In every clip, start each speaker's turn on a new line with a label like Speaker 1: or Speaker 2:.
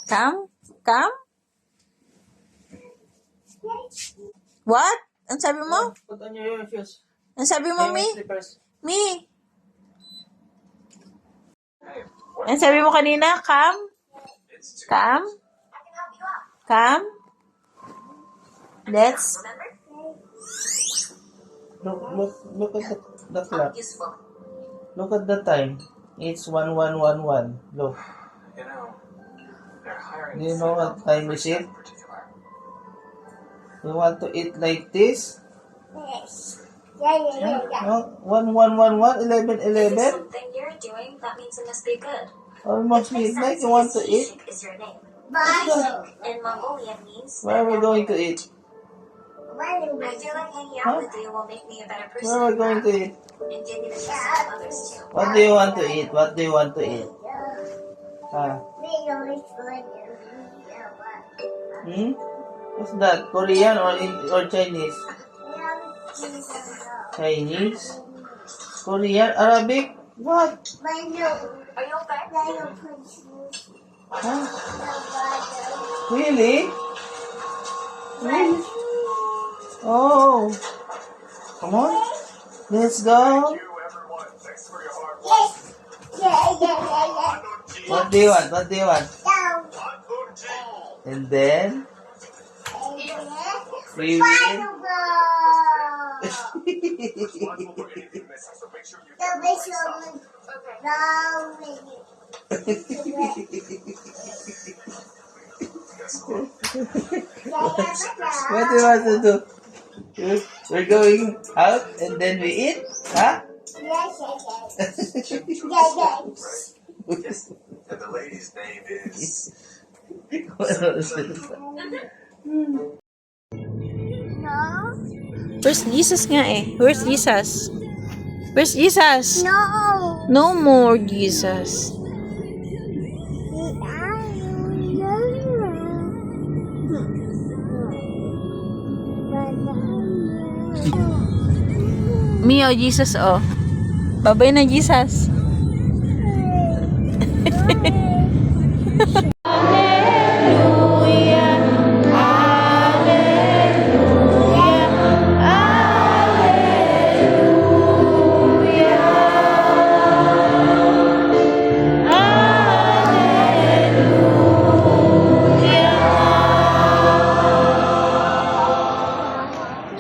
Speaker 1: Come? Come? What? Ang sabi mo?
Speaker 2: Put on your shoes.
Speaker 1: Ang sabi mo, Mi?
Speaker 2: Slippers.
Speaker 1: Mi? Ang sabi mo kanina? Come? Come? Come? Let's...
Speaker 2: Look at the clock. Look at the time. It's 1111. Look. Do you know what time is it? You want to eat like this?
Speaker 3: Yes. Yeah.
Speaker 2: No? 1111, 1111?
Speaker 4: Something you're doing, that means it must be good.
Speaker 2: Almost midnight. You want to eat?
Speaker 4: Is your name.
Speaker 3: Bye.
Speaker 4: In Mongolian means.
Speaker 2: Where are we going to eat?
Speaker 4: I feel like hanging out with you will make me a better person.
Speaker 2: Where are we going to eat?
Speaker 4: And give me the trust of others too.
Speaker 2: What do you want to eat? What do you want to eat? Hmm? What's that? Korean or Chinese? Chinese? Korean? Arabic? What?
Speaker 4: Are you okay?
Speaker 2: Huh? Really? Really? Oh. Come on. Let's go. What do you want? What do you want? And then we will. What do you want to do? We're going out and then we eat? Huh?
Speaker 5: And the lady's name is...
Speaker 1: Where's Jesus nga eh? Where's Jesus? Where's Jesus?
Speaker 3: No.
Speaker 1: No more Jesus. Mio, Jesus, oh. Babay na, Jesus.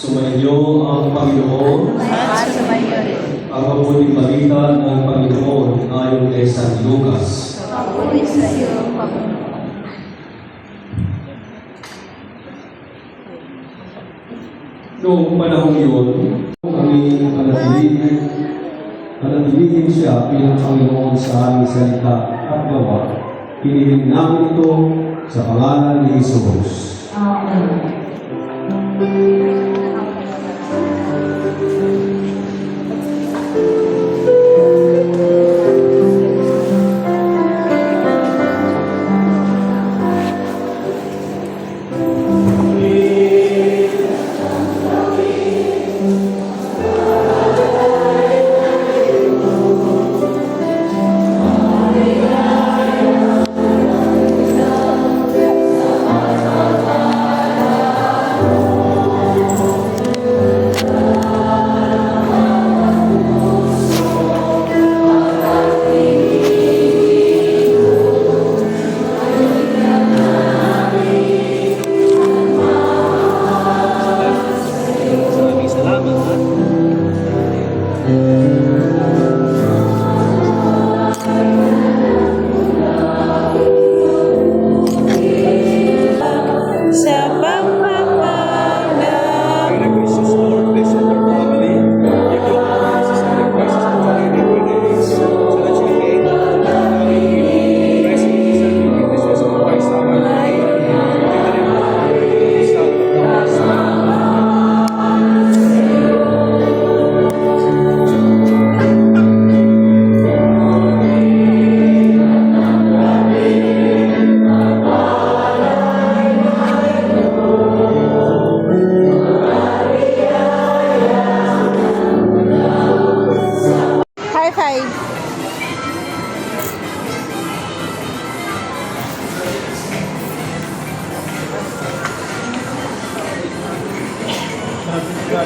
Speaker 6: Sumainyo ang Panginoon at ang mabuting balita ng Panginoon ayon kay San Lucas. Noong panahon yun, aming panatilihin siya bilang Panginoon sa aming salita at gawa. Piniling namin ito sa pangalan ni Jesus. Amen.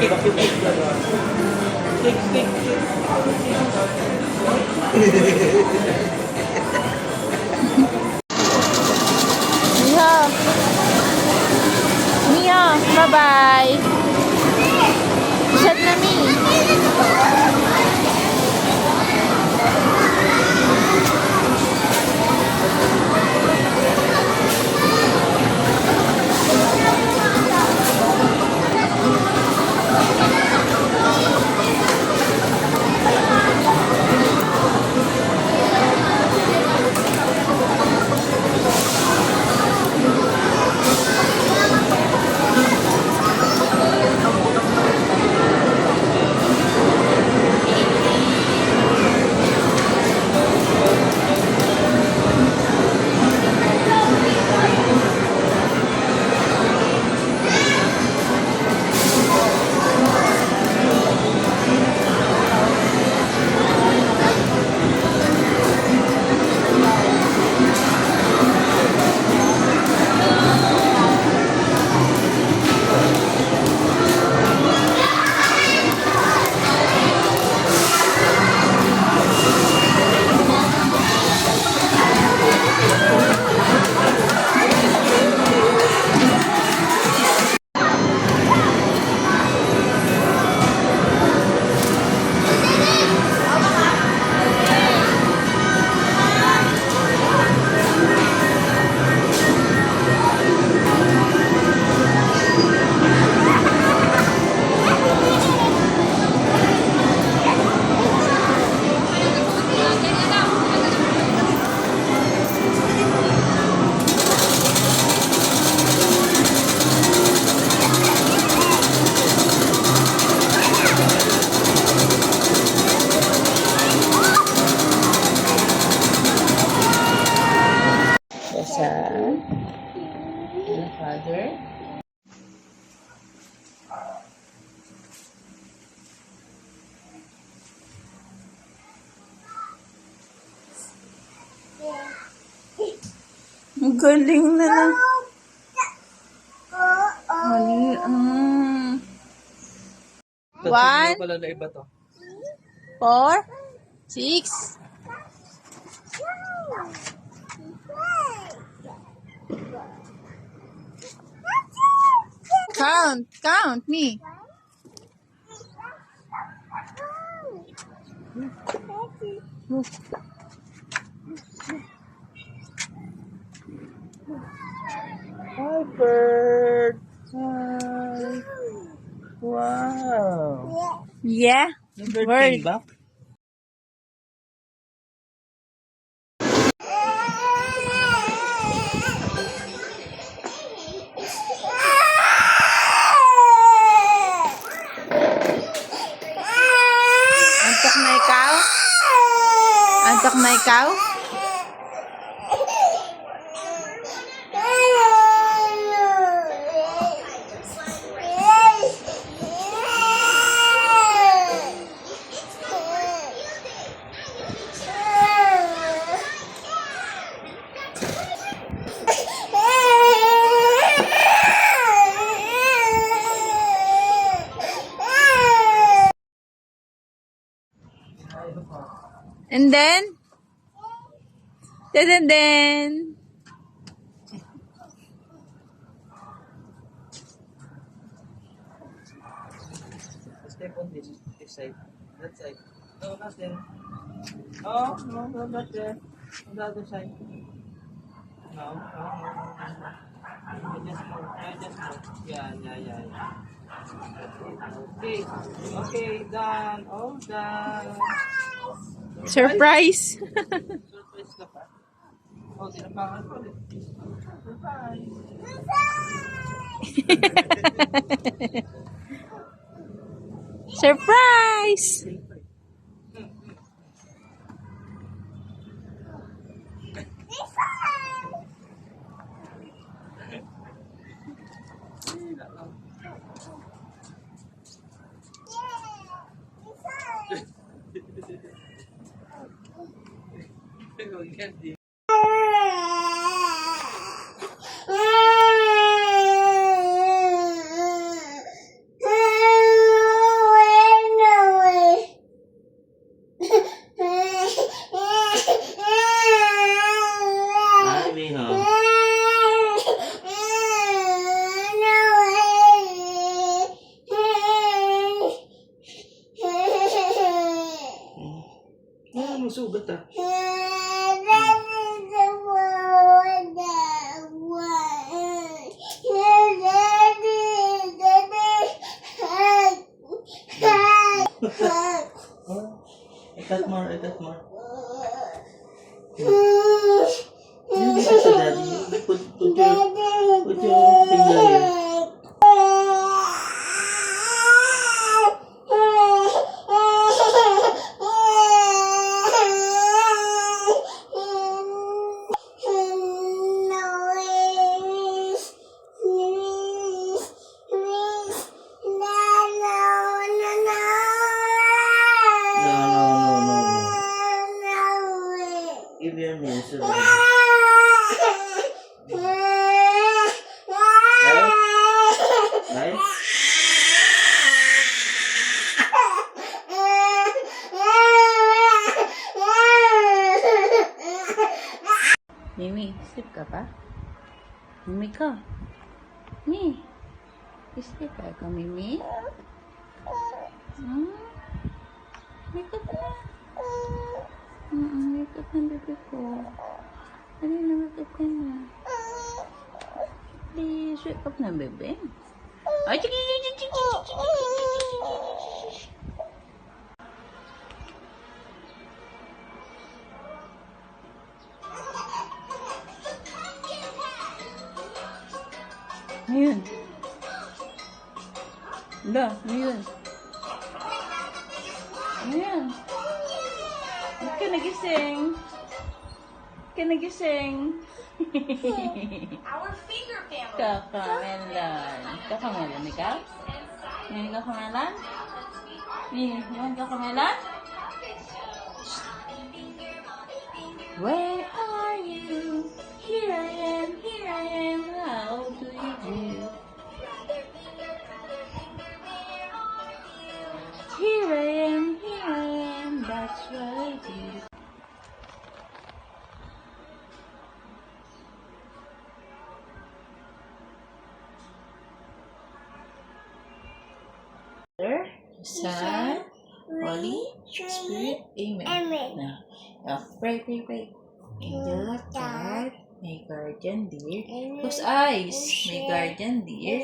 Speaker 1: Mia. Mia, bye-bye. Shut na, Mi. Dasal. The Father. Ang galing na lang. One.
Speaker 2: Pala na iba to.
Speaker 1: 4, 6. Count me.
Speaker 2: Hi, bird. Hi. Wow.
Speaker 1: Yeah.
Speaker 2: Yung bird
Speaker 1: Bird.
Speaker 2: came back.
Speaker 1: Antok na ikaw? Antok na ikaw? And then? Then.
Speaker 2: Step on this side. That side. No, not there. Oh, no, not there. On the other side. No. Just move. Yeah. Okay, done. All done.
Speaker 1: Surprise!
Speaker 2: Surprise ka pa. Oh, tinapangan ko ulit. Surprise.
Speaker 1: Surprise!
Speaker 2: masugat ah. Oh, ikat more, ikat more. Yun, ikat sa daddy. Put your finger here. No, no, no, no, no. Give your knees to me. Right?
Speaker 1: Mimi, sleep ka pa? Mimi ka. Mimi. Sleep ka, Mimi? Hmm? Wake up na. Wake up na, baby ko. Ano na, wake up ka na. Please, wake up na, baby. Ay, chiki, chiki, chiki, chiki. Ayun. Da, ayun. Ayun. Ba't ka nagising? Ba't ka nagising?
Speaker 4: Our finger family.
Speaker 1: Kakamelan. Kakamelan ikaw? Ngayon kakamelan? Ngayon kakamelan? Where are you? Here I am, here I am. How do you do? Here I am, that's what I do. Father, Son, Holy Spirit, Amen.
Speaker 3: Amen.
Speaker 1: Now, pray. Angel of God, my guardian dear, whose eyes, my guardian dear,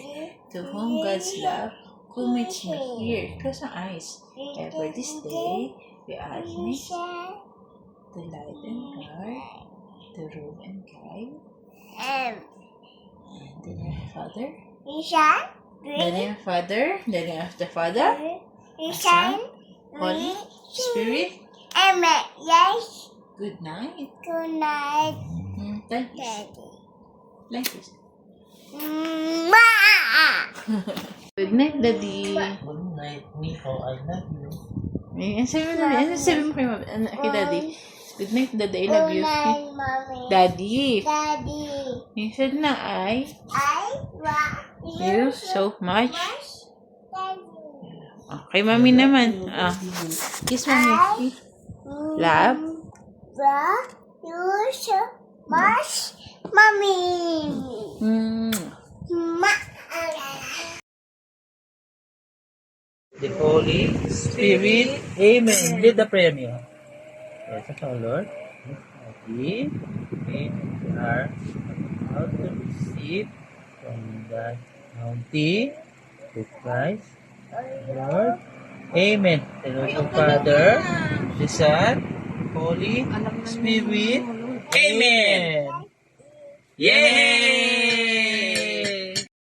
Speaker 1: to whom God's love commits me here. Close ang eyes. Ever this day, we ask me to light and guard, to rule and guide. And the name of the Father, the name of the Father, the name of the Father, the Son, Holy Spirit.
Speaker 3: Amen. Yes.
Speaker 1: Good night.
Speaker 3: Good night,
Speaker 1: Like this.
Speaker 3: Daddy.
Speaker 1: Like this.
Speaker 3: Mwah!
Speaker 1: Good night, Daddy.
Speaker 2: Good night, Nico. I love you.
Speaker 1: Ay, sabi mo kay Mami, kay Daddy. Good night, Daddy. I love you.
Speaker 3: Good night, Mommy.
Speaker 1: Daddy.
Speaker 3: Daddy.
Speaker 1: You said na
Speaker 3: I love
Speaker 1: you so much.
Speaker 3: Daddy.
Speaker 1: Kay Mami naman. Kiss Mami. Love.
Speaker 3: Love you so much, Mommy.
Speaker 2: The Holy Spirit. Amen. Lead the prayer niyo. Yes, our Lord. We are about to receive from the bounty to Christ, Lord. Amen. The Lord of Father, the Son, Holy Spirit. Amen. Yay!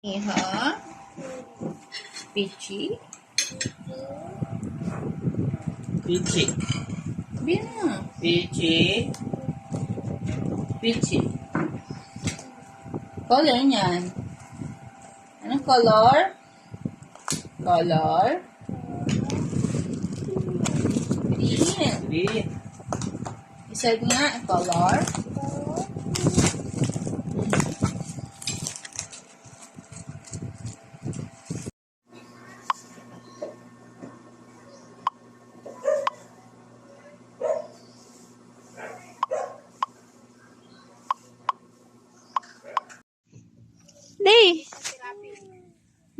Speaker 1: Iha. Peachy.
Speaker 2: Peachy.
Speaker 1: Bina.
Speaker 2: Peachy.
Speaker 1: Peachy. Color niyan. Anong color? Color. Green.
Speaker 2: Green.
Speaker 1: Isa nga, color.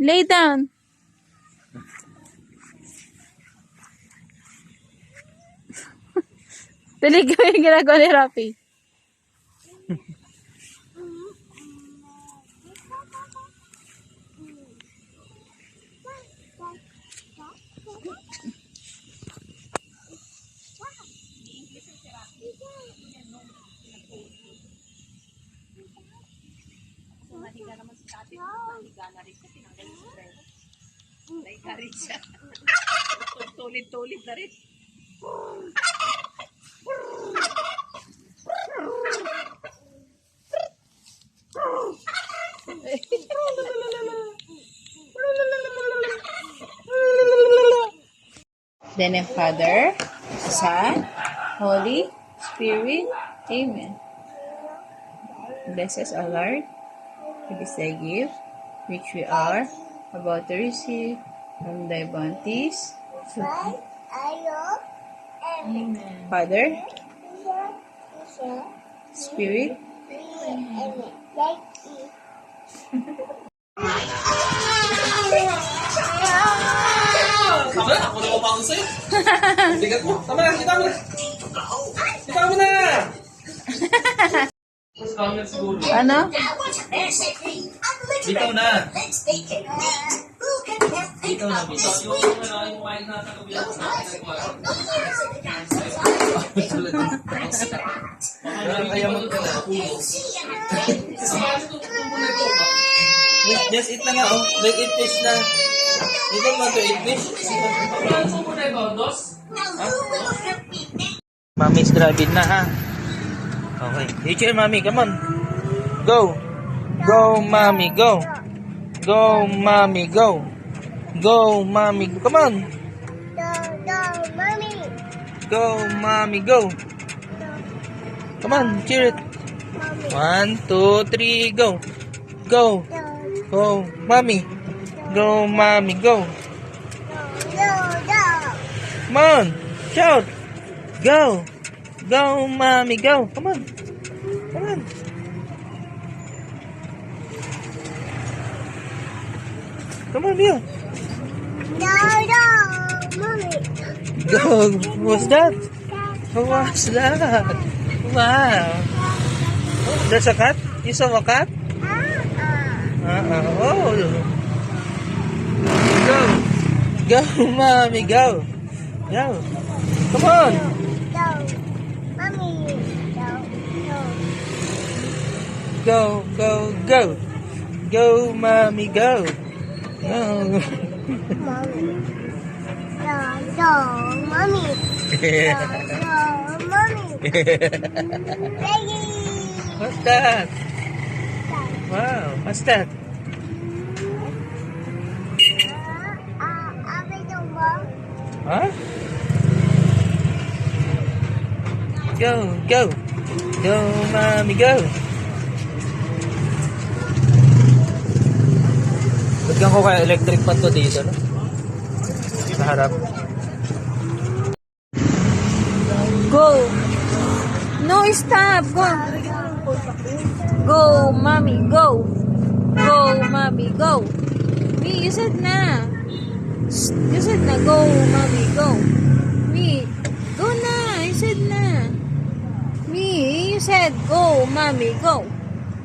Speaker 1: Lay down. Pilig ko yung ginagawa ni Rafi. Tulit-tulit na rin. The name Father, Son, Holy Spirit. Amen. Bless us, O Lord, for this thy gift, which we are about to receive from thy bounties.
Speaker 3: Right? Ayo. Amen.
Speaker 1: Father,
Speaker 3: Isa.
Speaker 1: Spirit,
Speaker 3: Amen. Like it.
Speaker 2: Tama na, ako na mapakon sa'yo. Bigat mo. Tama na, kita mo na. Kita mo na. Mas camera siguro.
Speaker 1: ano?
Speaker 2: Bitaw na. Bitaw na, bitaw. Ayamot ka na. Just eat na nga, oh. Like eat fish na. You don't want to eat fish? Mommy's driving na, ha? Okay. You cheer, mommy. Come on. Go. Go, mommy. Go. Go, mommy. Go. Go, mommy. Come on.
Speaker 3: Mommy.
Speaker 2: Go, mommy. Go. Come on. Cheer it. 1, 2, 3, go. Go. Go, mommy. Go, mommy. Go. Come on. Shout. Go. Go, mommy. Go. Come on. Come on. Come on, Leo.
Speaker 3: Mommy.
Speaker 2: Go. What's that? What's that? Wow. That's a cat? You saw a cat? Oh. Go. Go, mommy. Go. Go. Come on.
Speaker 3: Mommy.
Speaker 2: Go, go, go. Go, mommy, go. Go.
Speaker 3: Mommy. Mommy. Mommy. Peggy.
Speaker 2: What's that? Wow, what's that? Huh? Go, go. Go, mommy, go. Lagyan ko kaya electric pan to dito, no? Sa harap.
Speaker 1: Go. No, stop. Go. Go, mommy, go. Go, mommy, go. Me, you said na. You said na, go, mommy, go. Me, go na. You said na. Me, you said, go, mommy, go.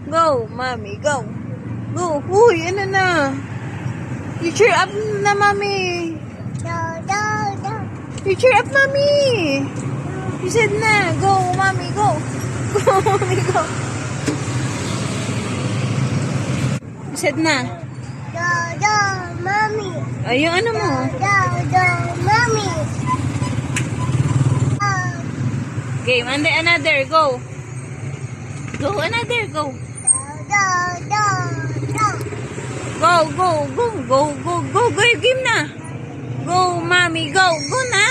Speaker 1: Go, mommy, go. Go. Uy, ano na. You cheer up na, mommy. You cheer up, mommy. You said na, go, mommy, go. Go, mommy, go. You said na.
Speaker 3: Mommy.
Speaker 1: Ay, yung ano mo?
Speaker 3: Mommy.
Speaker 1: Game, and another, go. Go, another, go. Go, go, go, go, go, go, go, game na. Go, mommy, go, go na.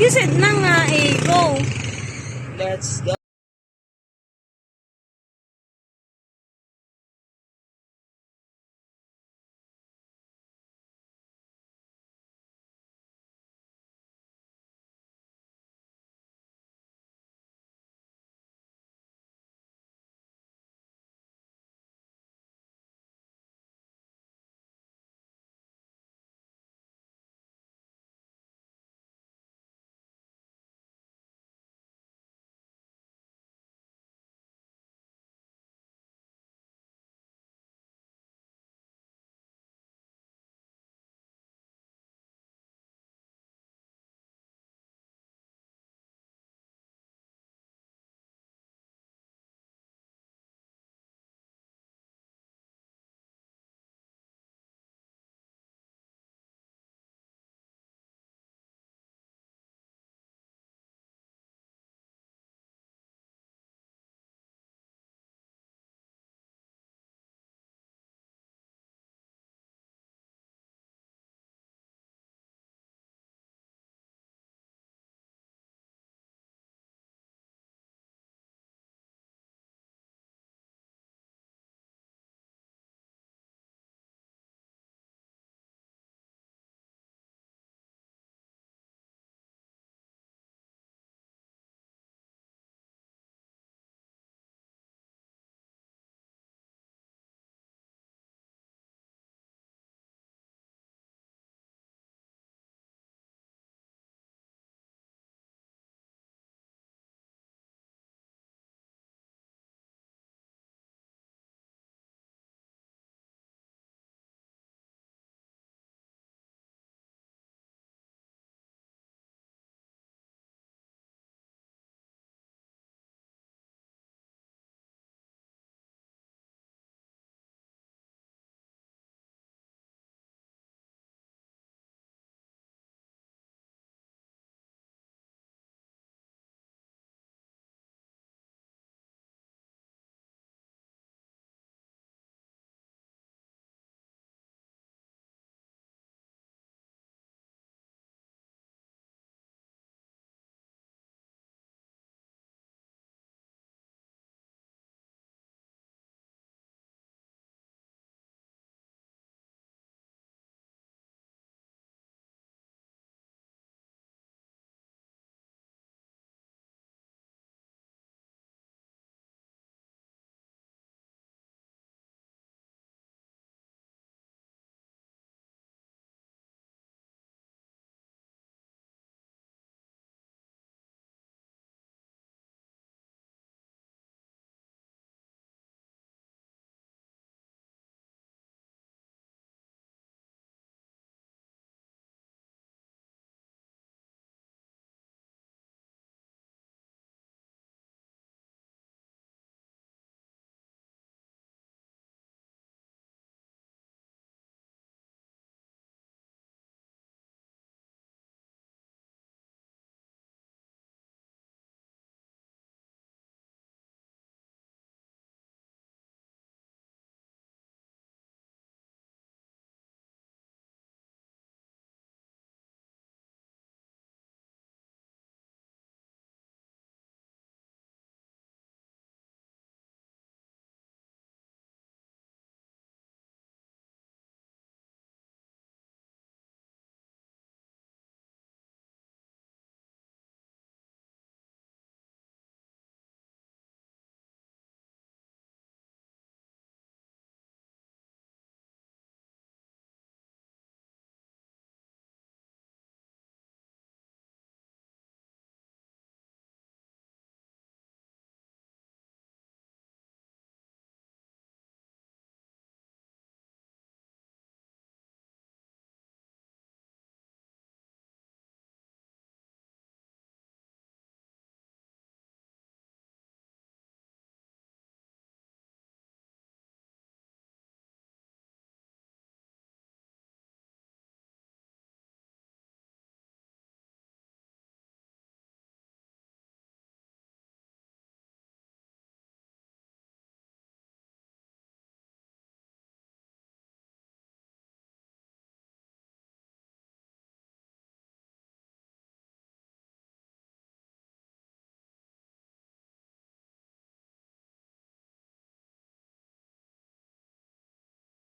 Speaker 1: You said na nga eh, go.
Speaker 2: Let's go.